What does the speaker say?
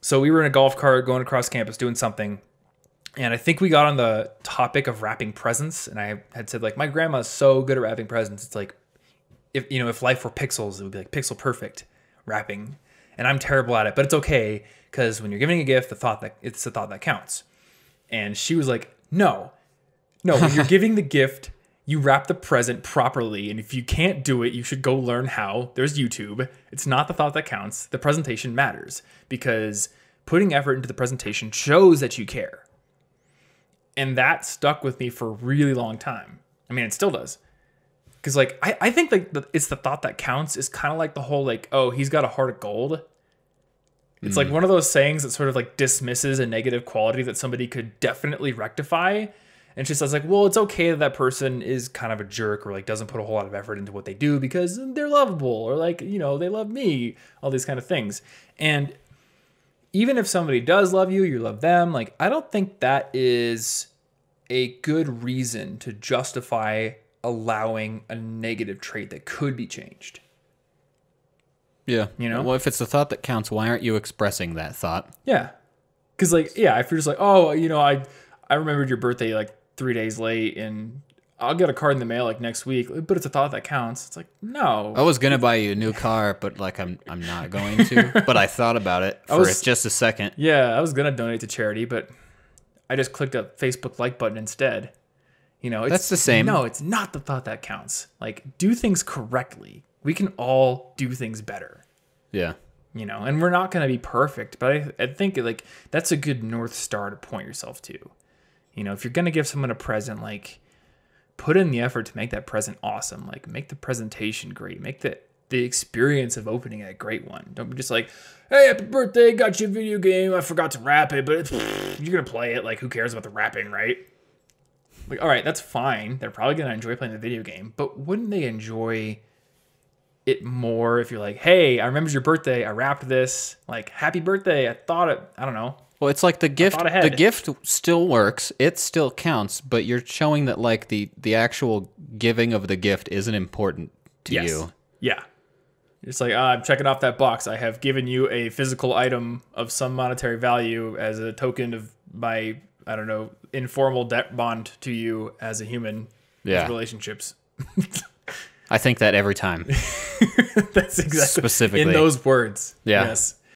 So we were in a golf cart going across campus doing something. And I think we got on the topic of wrapping presents. And I had said, like, my grandma's so good at wrapping presents. It's like, if life were pixels, it would be like pixel perfect wrapping. And I'm terrible at it, but it's okay. Because when you're giving a gift, it's the thought that counts. And she was like, no, when you're giving the gift, you wrap the present properly. And if you can't do it, you should go learn how. There's YouTube. It's not the thought that counts. The presentation matters because putting effort into the presentation shows that you care. And that stuck with me for a really long time. I mean, it still does. Because, like, I think, like, it's the thought that counts is kind of like the whole, like, oh, he's got a heart of gold. It's like one of those sayings that sort of, like, dismisses a negative quality that somebody could definitely rectify. And she says, like, well, it's okay that person is kind of a jerk or, like, doesn't put a whole lot of effort into what they do because they're lovable or, like, they love me, all these kind of things. And even if somebody does love you, you love them, like, I don't think that is a good reason to justify allowing a negative trait that could be changed. Yeah. Well, if it's the thought that counts, why aren't you expressing that thought? Yeah. Because, like, yeah, if you're just like, oh, I remembered your birthday, like, 3 days late, and I'll get a card in the mail, like, next week, but it's a thought that counts. It's like, no. I was going to buy you a new car, but, like, I'm not going to. But I thought about it for just a second. Yeah, I was going to donate to charity, but I just clicked a Facebook like button instead. That's the same. No, it's not the thought that counts. Like, do things correctly. We can all do things better. Yeah. And we're not going to be perfect, but I think, like, that's a good North Star to point yourself to. If you're going to give someone a present, like, put in the effort to make that present awesome. Like, make the presentation great. Make the experience of opening it a great one. Don't be just like, hey, happy birthday, got you a video game. I forgot to wrap it, but you're going to play it. Like, who cares about the wrapping, right? Like, all right, that's fine. They're probably going to enjoy playing the video game, but wouldn't they enjoy it more if you're like, hey, I remembered your birthday. I wrapped this. Like, happy birthday. I don't know. Well, it's like the gift still works. It still counts, but you're showing that, like, the actual giving of the gift isn't important to you. Yeah. It's like, I'm checking off that box. I have given you a physical item of some monetary value as a token of my, I don't know, informal debt bond to you as a human. Yeah. Relationships. I think that every time. That's exactly specifically in those words. Yeah. Yes.